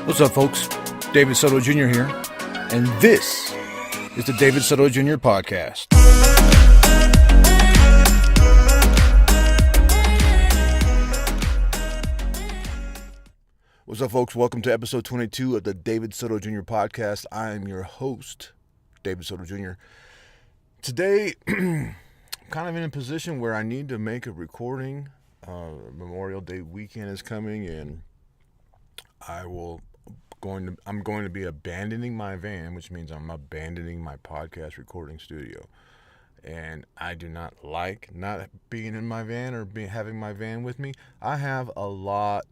What's up, folks? David Soto Jr. here, and this is the David Soto Jr. podcast. What's up, folks? Welcome to episode 22 of the David Soto Jr. podcast. I am your host, David Soto Jr. Today, I'm kind of in a position where I need to make a recording. Memorial Day weekend is coming, and I'm going to be abandoning my van, which means I'm abandoning my podcast recording studio. And I do not like not being in my van or having my van with me. I have a lot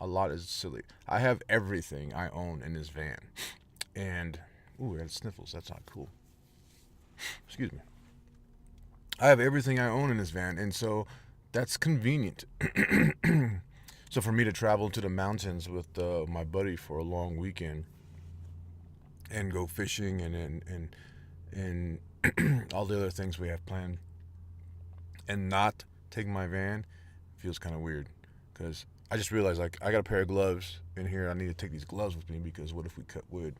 is silly. I have everything I own in this van. And, ooh, I got sniffles. That's not cool. Excuse me. I have everything I own in this van, and so that's convenient. So for me to travel to the mountains with my buddy for a long weekend and go fishing and all the other things we have planned and not take my van feels kind of weird, because I just realized, like, I got a pair of gloves in here. I need to take these gloves with me, because what if we cut wood?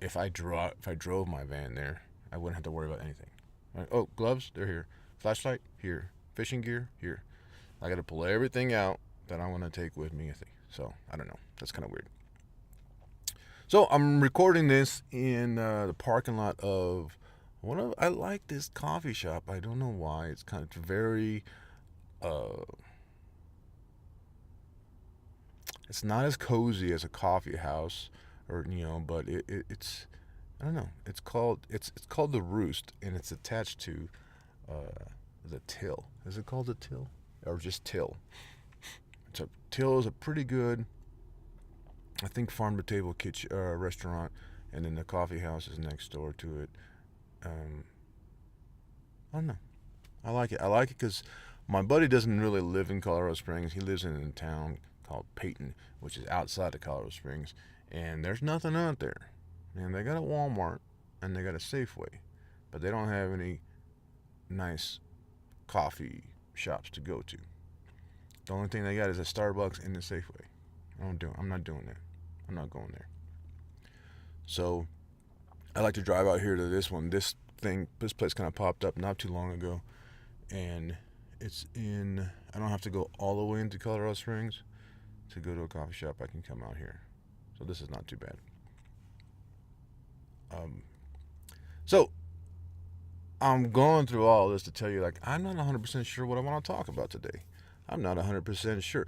If I drove my van there, I wouldn't have to worry about anything. Like, oh, gloves, they're here. Flashlight, here. Fishing gear, here. I got to pull everything out that I want to take with me. So, I don't know. That's kind of weird. So, I'm recording this in the parking lot of I like this coffee shop. I don't know why. It's kind of very, it's not as cozy as a coffee house, but it's, I don't know. It's called the Roost, and it's attached to the Till. Is it called the Till? Or just Till? Till is a pretty good, I think, farm-to-table kitchen restaurant, and then the coffee house is next door to it. I don't know. I like it. I like it because my buddy doesn't really live in Colorado Springs. He lives in a town called Peyton, which is outside of Colorado Springs, and there's nothing out there. And they got a Walmart and they got a Safeway, but they don't have any nice coffee shops to go to. The only thing they got is a Starbucks and a Safeway. I'm not doing that. I'm not going there. So I like to drive out here to this one. This place kind of popped up not too long ago, and I don't have to go all the way into Colorado Springs to go to a coffee shop. I can come out here. So this is not too bad. So I'm going through all this to tell you, like, I'm not 100% sure what I want to talk about today. I'm not 100% sure.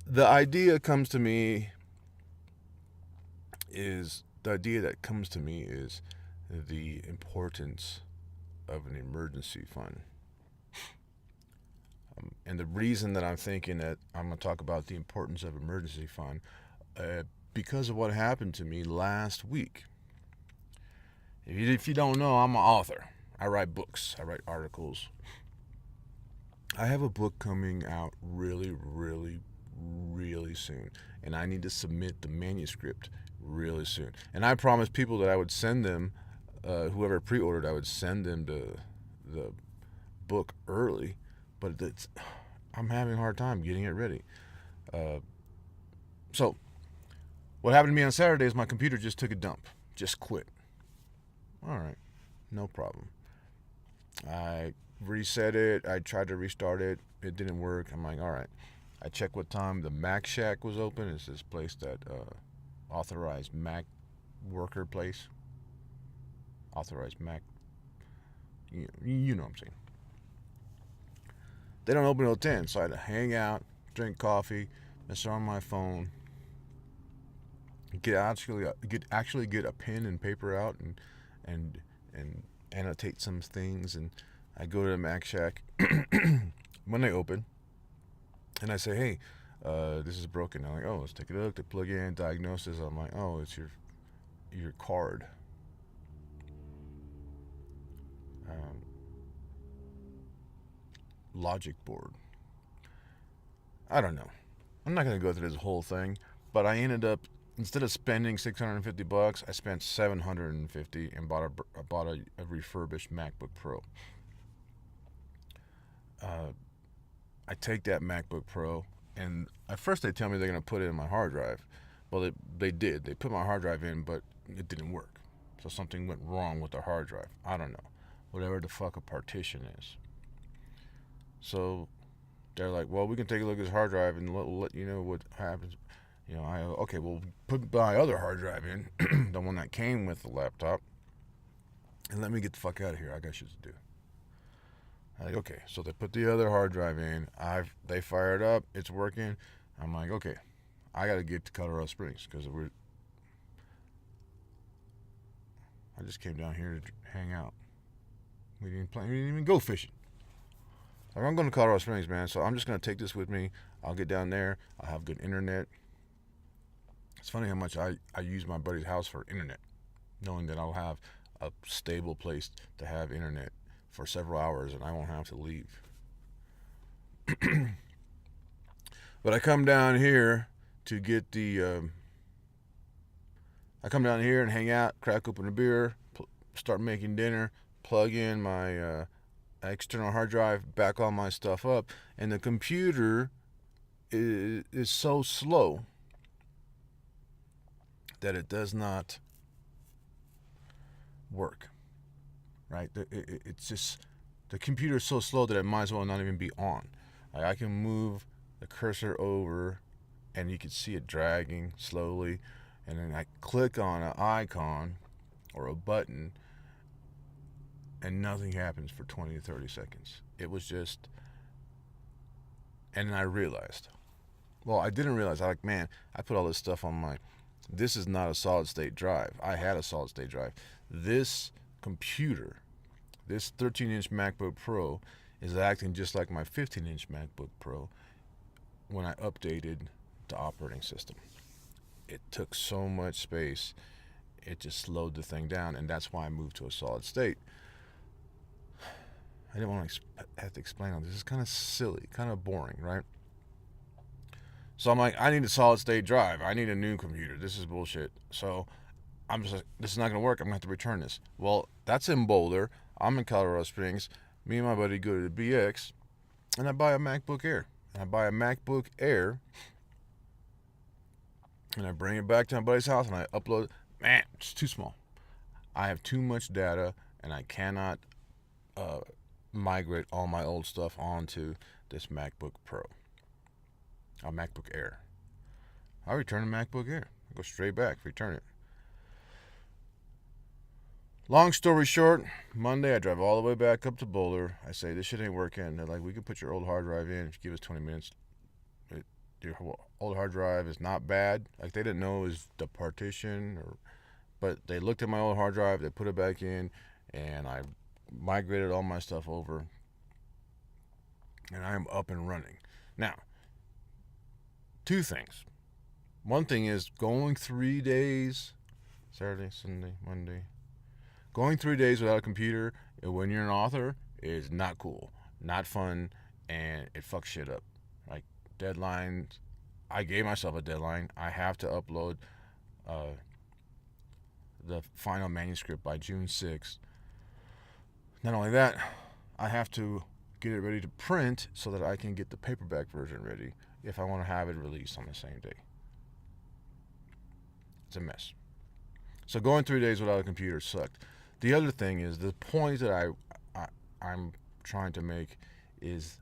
The idea that comes to me is the importance of an emergency fund. And the reason that I'm thinking that I'm going to talk about the importance of emergency fund, because of what happened to me last week. If you don't know, I'm an author. I write books. I write articles. I have a book coming out really, really, really soon, and I need to submit the manuscript really soon. And I promised people that I would send them, whoever pre-ordered, I would send them the book early, but I'm having a hard time getting it ready. So what happened to me on Saturday is my computer just took a dump, just quit. All right, no problem. I reset it. I tried to restart it. It didn't work. I'm like, all right. I checked what time the Mac Shack was open. It's this place that authorized Mac worker place. Authorized Mac. You know what I'm saying. They don't open until 10, so I had to hang out, drink coffee, mess around my phone, get a pen and paper out and annotate some things, and I go to the Mac Shack when they open, and I say, hey, this is broken. I'm like, oh, let's take a look. They plug in, diagnosis. I'm like, oh, it's your card. Logic board. I don't know. I'm not going to go through this whole thing, but I ended up, instead of spending $650, I spent $750 and bought a refurbished MacBook Pro. I take that MacBook Pro And at first they tell me they're going to put it in my hard drive. Well, they did. They put my hard drive in, but it didn't work. So something went wrong with the hard drive. I don't know. Whatever the fuck a partition is. So they're like, well, we can take a look at this hard drive and let you know what happens. Okay, well, put my other hard drive in, the one that came with the laptop, and let me get the fuck out of here. I got shit to do. I'm like, okay, so they put the other hard drive in. They fire it up. It's working. I'm like, okay, I got to get to Colorado Springs because I just came down here to hang out. We didn't even go fishing. I'm going to Colorado Springs, man, so I'm just going to take this with me. I'll get down there. I'll have good internet. It's funny how much I use my buddy's house for internet, knowing that I'll have a stable place to have internet for several hours and I won't have to leave. But I come down here to get I come down here and hang out, crack open a beer, start making dinner, plug in my external hard drive, back all my stuff up, and the computer is so slow that it does not work, right? It's just, the computer is so slow that it might as well not even be on. Like, I can move the cursor over and you can see it dragging slowly, and then I click on an icon or a button and nothing happens for 20 to 30 seconds. It was just, and then I realized, well, I didn't realize, man, I put all this stuff on this is not a solid state drive. I had a solid state drive. This computer, this 13-inch MacBook Pro, is acting just like my 15-inch MacBook Pro when I updated the operating system. It took so much space, it just slowed the thing down, and that's why I moved to a solid state. I didn't want to have to explain all this. It's kind of silly, kind of boring, right? So I'm like, I need a solid state drive. I need a new computer. This is bullshit. So I'm just like, this is not going to work. I'm going to have to return this. Well, that's in Boulder. I'm in Colorado Springs. Me and my buddy go to the BX, and I buy a MacBook Air. And I buy a MacBook Air, and I bring it back to my buddy's house, and I upload. Man, it's too small. I have too much data, and I cannot migrate all my old stuff onto this MacBook Pro. A MacBook Air. I return the MacBook Air. I go straight back, return it. Long story short, Monday I drive all the way back up to Boulder. I say, this shit ain't working. They're like, we can put your old hard drive in if you give us 20 minutes. Your old hard drive is not bad. Like, they didn't know it was the partition, but they looked at my old hard drive, they put it back in, and I migrated all my stuff over, and I am up and running. Now, two things. One thing is going 3 days, Saturday, Sunday, Monday. Going 3 days without a computer when you're an author is not cool, not fun, and it fucks shit up. Like, deadlines, I gave myself a deadline. I have to upload the final manuscript by June 6th. Not only that, I have to get it ready to print so that I can get the paperback version ready if I want to have it released on the same day. It's a mess. So going 3 days without a computer sucked. The other thing is, the point that I'm trying to make is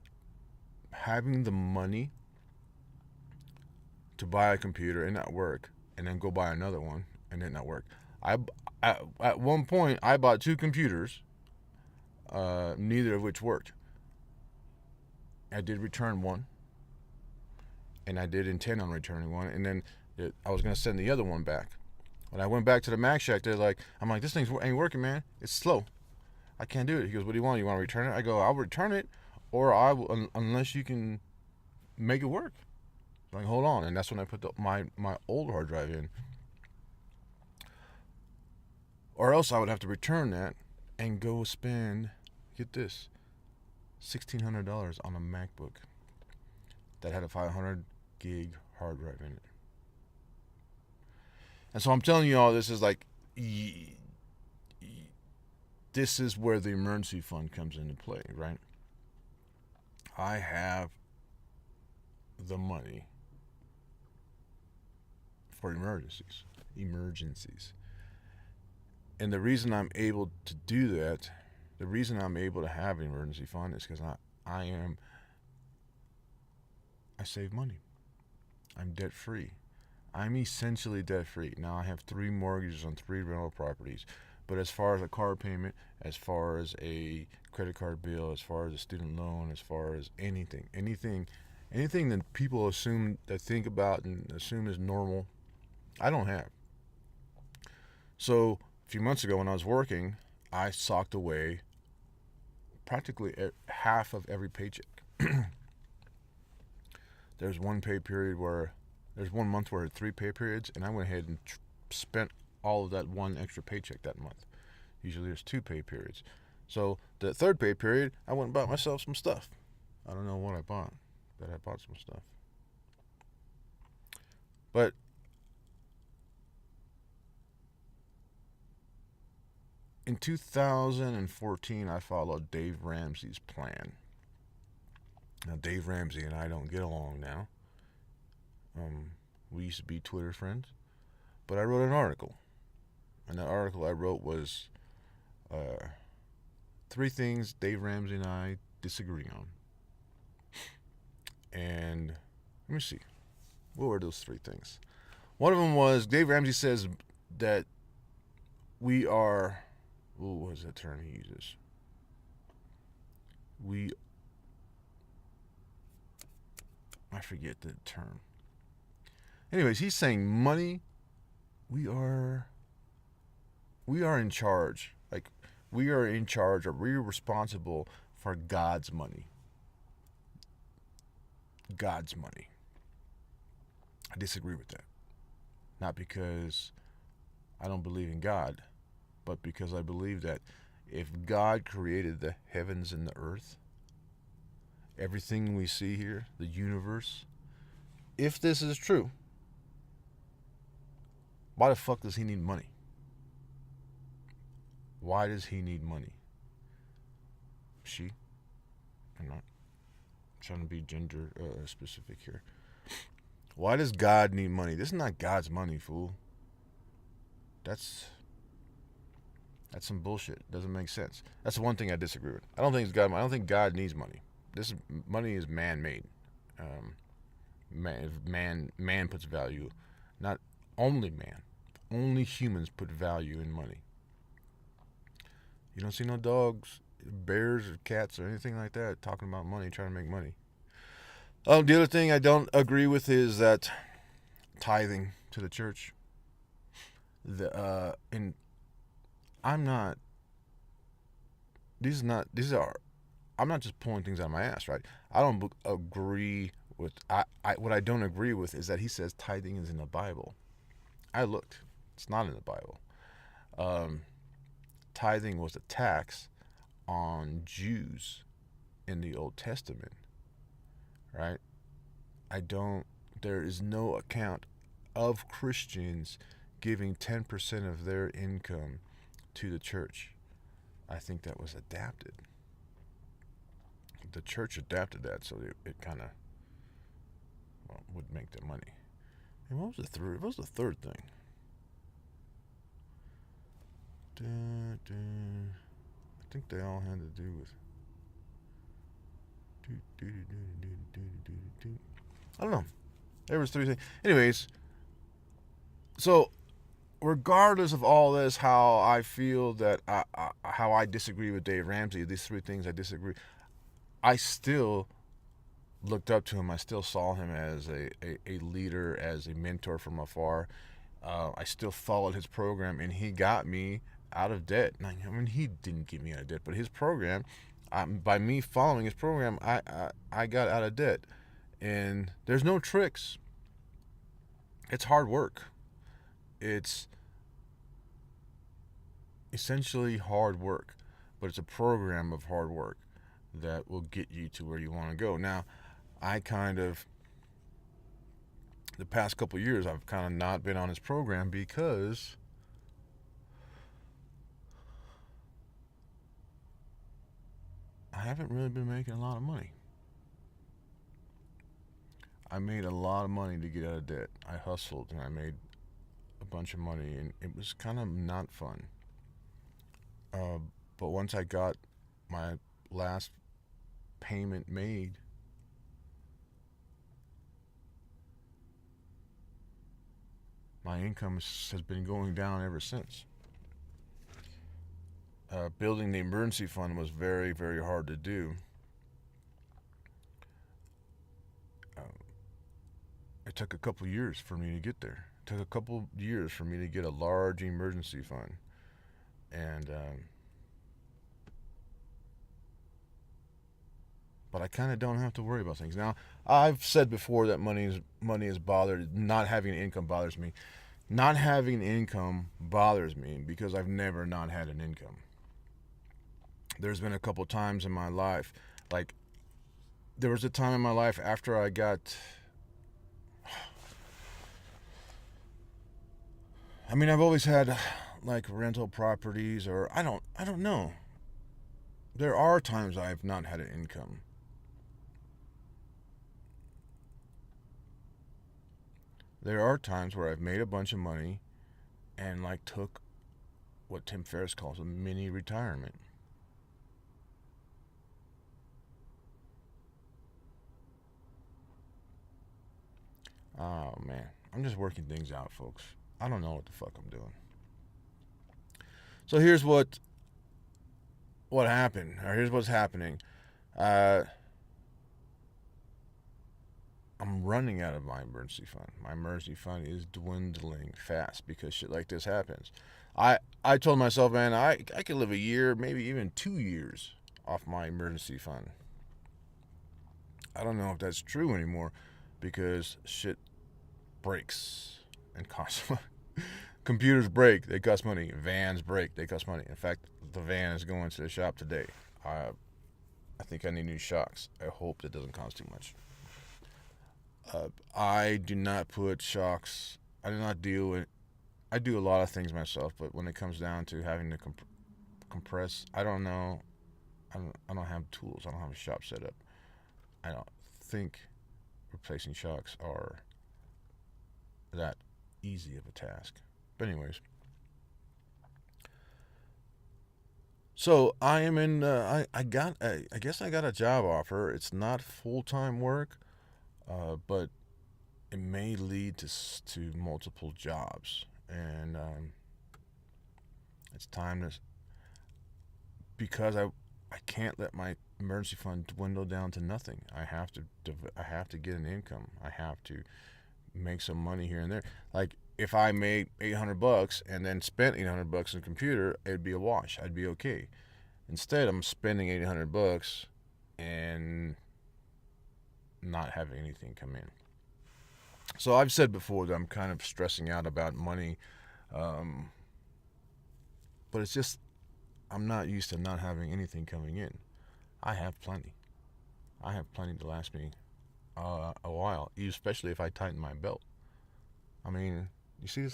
having the money to buy a computer and not work, and then go buy another one and then not work. At one point, I bought 2 computers, neither of which worked. I did return one, and I did intend on returning one, and then I was going to send the other one back. When I went back to the Mac Shack, I'm like, this thing ain't working, man. It's slow. I can't do it. He goes, what do you want? You want to return it? I go, I'll return it, or I will, unless you can make it work. Like, hold on. And that's when I put my old hard drive in. Or else I would have to return that and go spend, get this, $1,600 on a MacBook that had a 500 gig hard drive in it. And so I'm telling you all this is like, this is where the emergency fund comes into play, right? I have the money for emergencies. And the reason I'm able to do that, the reason I'm able to have an emergency fund is because I save money. I'm debt free. I'm essentially debt free. Now I have 3 mortgages on 3 rental properties. But as far as a car payment, as far as a credit card bill, as far as a student loan, as far as anything that people think about and assume is normal, I don't have. So a few months ago when I was working, I socked away practically half of every paycheck. There's one month where I had 3 pay periods, and I went ahead and spent all of that one extra paycheck that month. Usually there's 2 pay periods. So the 3rd pay period, I went and bought myself some stuff. I don't know what I bought, but I bought some stuff. But in 2014, I followed Dave Ramsey's plan. Now, Dave Ramsey and I don't get along now. We used to be Twitter friends. But I wrote an article. And the article I wrote was 3 things Dave Ramsey and I disagree on. And let me see. What were those 3 things? One of them was Dave Ramsey says that we are... what was that term he uses? I forget the term. Anyways, he's saying money, we are in charge. Like, we are in charge, or we're responsible for God's money. God's money. I disagree with that. Not because I don't believe in God, but because I believe that if God created the heavens and the earth, everything we see here, the universe, if this is true, why the fuck does he need money? Why does he need money? I'm not trying to be gender specific here. Why does God need money? This is not God's money, fool. That's some bullshit. Doesn't make sense. That's the one thing I disagree with. I don't think it's God. I don't think God needs money. Money is man-made. Man puts value. Not only man. Only humans put value in money. You don't see no dogs, bears, or cats, or anything like that talking about money, trying to make money. The other thing I don't agree with is that tithing to the church. I'm not just pulling things out of my ass, right? I don't agree with, what I don't agree with is that he says tithing is in the Bible. I looked. It's not in the Bible. Tithing was a tax on Jews in the Old Testament, right? There is no account of Christians giving 10% of their income to the church. I think that was adapted. The church adapted that so it kind of would make the money. And what was the third thing? I think they all had to do with... I don't know. There was 3 things. Anyways, so regardless of all this, how I feel that how I disagree with Dave Ramsey, these 3 things I disagree, I still looked up to him. I still saw him as a leader, as a mentor from afar. I still followed his program, and he got me out of debt. I mean, he didn't get me out of debt, but his program, by me following his program, I got out of debt. And there's no tricks. It's hard work. It's essentially hard work, but it's a program of hard work that will get you to where you want to go. Now, the past couple of years, I've kind of not been on his program because I haven't really been making a lot of money. I made a lot of money to get out of debt. I hustled and I made a bunch of money, and it was kind of not fun. Uh, but once I got my last payment made, my income has been going down ever since. Building the emergency fund was very, very hard to do. Uh, it took a couple years for me to get there. It took a couple years for me to get a large emergency fund, and but I kind of don't have to worry about things now. I've said before that money is bothered. Not having an income bothers me. Not having income bothers me because I've never not had an income. There's been a couple times in my life, like there was a time in my life after I got. I mean, I've always had like rental properties, or I don't know. There are times I've not had an income. There are times where I've made a bunch of money and like took what Tim Ferriss calls a mini retirement. Oh man, I'm just working things out, folks. I don't know what the fuck I'm doing. So here's what happened, or here's what's happening. Uh, I'm running out of my emergency fund. My emergency fund is dwindling fast because shit like this happens. I told myself, man, I could live a year, maybe even 2 years off my emergency fund. I don't know if that's true anymore because shit breaks and costs money. Computers break, they cost money. Vans break, they cost money. In fact, the van is going to the shop today. I think I need new shocks. I hope that doesn't cost too much. I do not put shocks. I do not deal with. I do a lot of things myself, but when it comes down to having to compress, I don't know. I don't have tools. I don't have a shop set up. I don't think replacing shocks are that easy of a task. But anyways, so I am in. I got. I guess I got a job offer. It's not full time work, but it may lead to multiple jobs, and it's time to, because I can't let my emergency fund dwindle down to nothing. I have to get an income. I have to make some money here and there. Like if I made $800 and then spent $800 on a computer, it'd be a wash. I'd be okay. Instead, I'm spending $800 and not having anything come in. So I've said before that I'm kind of stressing out about money, um, but it's just I'm not used to not having anything coming in. I have plenty. I have plenty to last me a while, especially if I tighten my belt. I mean, you see this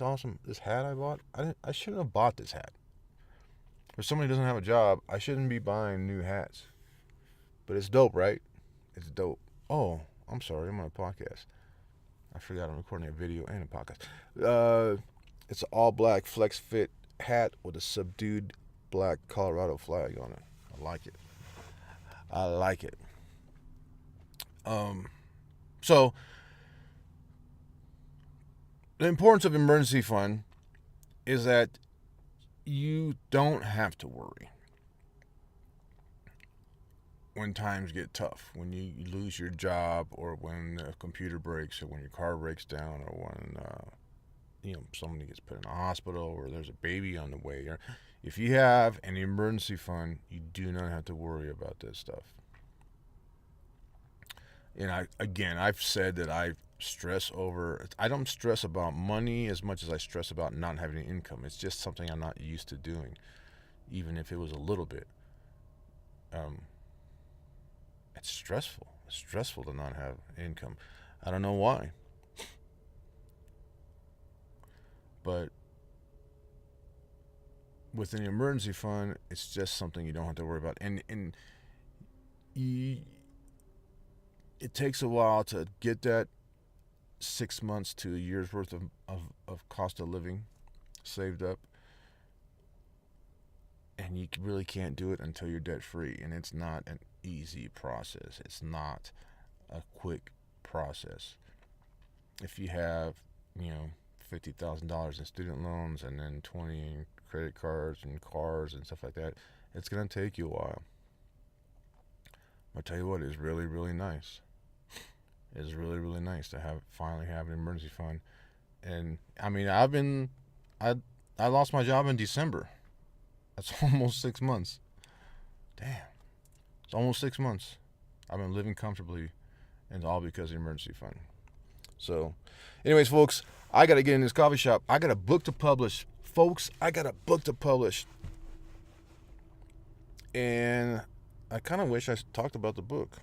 hat I bought? I shouldn't have bought this hat. If somebody doesn't have a job, I shouldn't be buying new hats. But it's dope, right? It's dope. Oh, I'm sorry, I'm on a podcast. I forgot I'm recording a video and a podcast. It's an all black flex fit hat with a subdued black Colorado flag on it. I like it. I like it. Um, so the importance of emergency fund is that you don't have to worry when times get tough, when you lose your job, or when the computer breaks, or when your car breaks down, or when somebody gets put in a hospital, or there's a baby on the way. Or if you have an emergency fund, you do not have to worry about this stuff. And I've said that I stress over. I don't stress about money as much as I stress about not having an income. It's just something I'm not used to doing, even if it was a little bit. Um, it's stressful. It's stressful to not have income. I don't know why, but with an emergency fund, it's just something you don't have to worry about. And you, it takes a while to get that 6 months to a year's worth of cost of living saved up, and you really can't do it until you're debt free. And it's not an easy process. It's not a quick process. If you have, $50,000 in student loans and then 20 in credit cards and cars and stuff like that, it's gonna take you a while. I'll tell you what, it's really, really nice. It's really, really nice to finally have an emergency fund. And I mean, I lost my job in December. That's almost 6 months. Damn, it's almost 6 months. I've been living comfortably, and all because of the emergency fund. So, anyways, folks, I gotta get in this coffee shop. I got a book to publish, folks. I got a book to publish, and I kind of wish I talked about the book,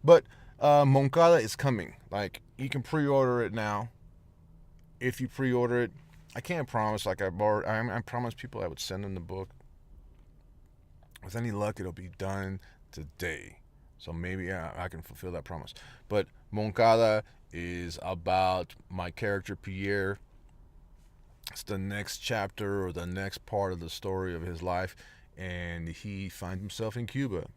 but Moncada is coming. Like, you can pre-order it now. If you pre-order it, I can't promise. Like, I promised people I would send them the book. With any luck, it'll be done today. So maybe I can fulfill that promise. But Moncada is about my character Pierre. It's the next chapter or the next part of the story of his life, and he finds himself in Cuba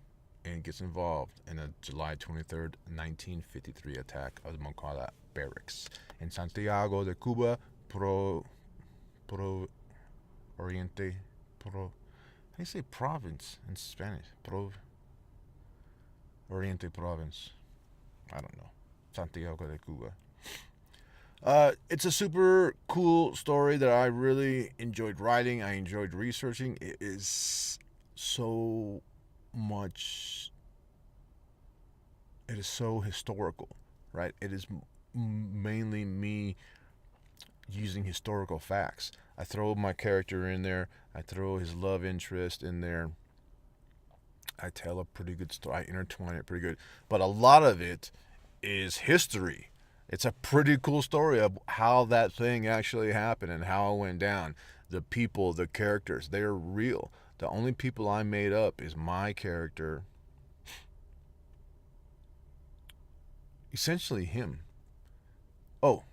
and gets involved in a July 23rd, 1953 attack of the Moncada barracks in Santiago de Cuba, Oriente, how do you say province in Spanish? Oriente province. I don't know. Santiago de Cuba. It's a super cool story that I really enjoyed writing. I enjoyed researching. It is so historical, right? It is mainly me using historical facts. I throw my character in there. I throw his love interest in there. I tell a pretty good story. I intertwine it pretty good. But a lot of it is history. It's a pretty cool story of how that thing actually happened and how it went down. The people, the characters, they're real. The only people I made up is my character. Essentially him. Oh,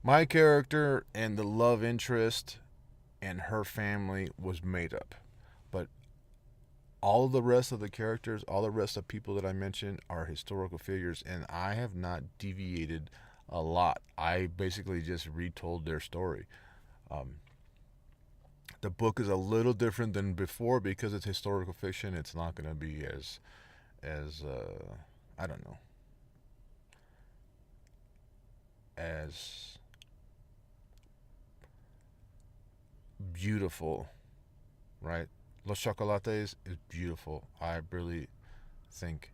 my character and the love interest and her family was made up. But all the rest of the characters, all the rest of people that I mentioned are historical figures, and I have not deviated a lot. I basically just retold their story. The book is a little different than before because it's historical fiction. It's not going to be as I don't know, as beautiful, right? Los Chocolates is beautiful. I really think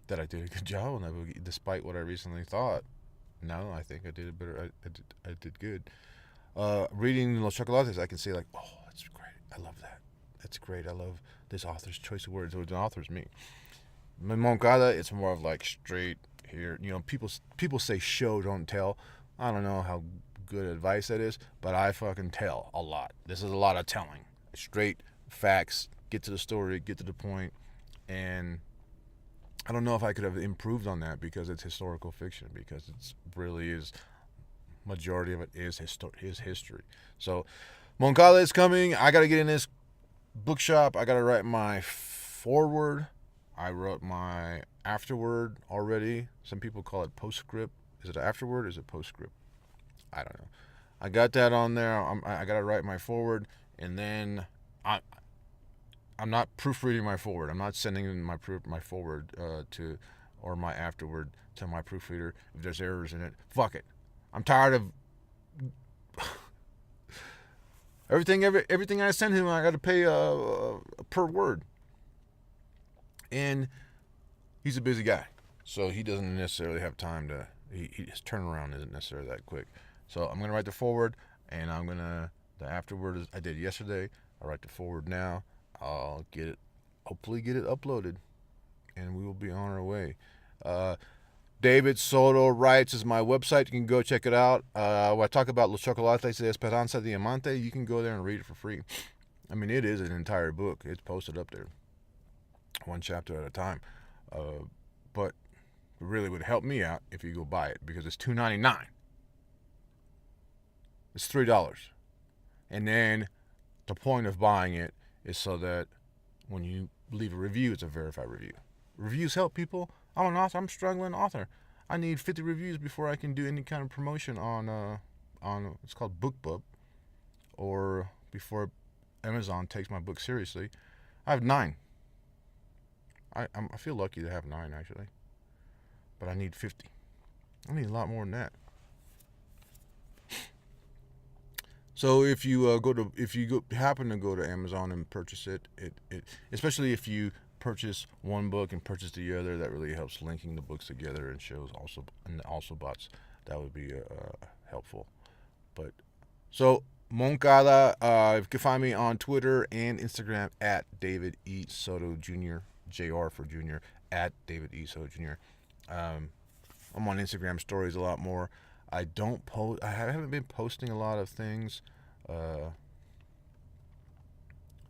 that I did a good job on that movie, despite what I recently thought. No, I think I did it better. I did good. Reading Los Chocolates, I can say like, oh, that's great. I love that. That's great. I love this author's choice of words. The author's me. Moncada, it's more of like straight here. People say show, don't tell. I don't know how good advice that is, but I fucking tell a lot. This is a lot of telling. Straight facts, get to the story, get to the point, and I don't know if I could have improved on that because it's historical fiction, because it's really is, majority of it is history. So Moncada is coming. I got to get in this bookshop. I got to write my foreword. I wrote my afterword already. Some people call it postscript. Is it afterword or is it postscript? I don't know. I got that on there. I got to write my foreword, and then I'm not proofreading my foreword. I'm not sending my foreword to, or my afterword to my proofreader if there's errors in it. Fuck it. I'm tired of everything I send him. I got to pay per word, and he's a busy guy, so he doesn't necessarily have time to. His turnaround isn't necessarily that quick. So I'm gonna write the forward, and the afterword I did yesterday. I'll write the forward now. I'll hopefully get it uploaded, and we will be on our way. David Soto Writes is my website. You can go check it out. When I talk about Los Chocolates de Esperanza Diamante, you can go there and read it for free. I mean, it is an entire book. It's posted up there, one chapter at a time. But It really would help me out if you go buy it because it's $2.99. It's $3. And then the point of buying it is so that when you leave a review, it's a verified review. Reviews help people. I'm an author. I'm a struggling author. I need 50 reviews before I can do any kind of promotion on it's called BookBub, or before Amazon takes my book seriously. I have 9. I feel lucky to have 9 actually, but I need 50. I need a lot more than that. So if you happen to go to Amazon and purchase it, especially if you purchase one book and purchase the other, that really helps linking the books together and shows also bots. That would be helpful. But so Moncada, you can find me on Twitter and Instagram at David E. Soto Jr. JR for Junior, at David E. Soto Jr. I'm on Instagram stories a lot more. I haven't been posting a lot of things. I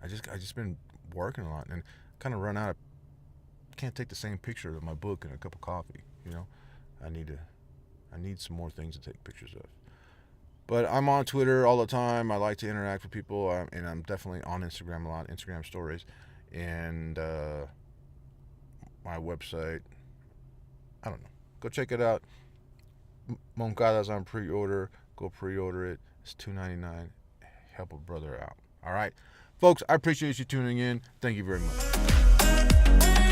just been working a lot and kind of run out of. Can't take the same picture of my book and a cup of coffee. I need some more things to take pictures of. But I'm on Twitter all the time. I like to interact with people, and I'm definitely on Instagram a lot. Instagram stories, and my website. I don't know. Go check it out. Moncada's on pre-order. Go pre-order it. It's $2.99. Help a brother out. All right, folks. I appreciate you tuning in. Thank you very much.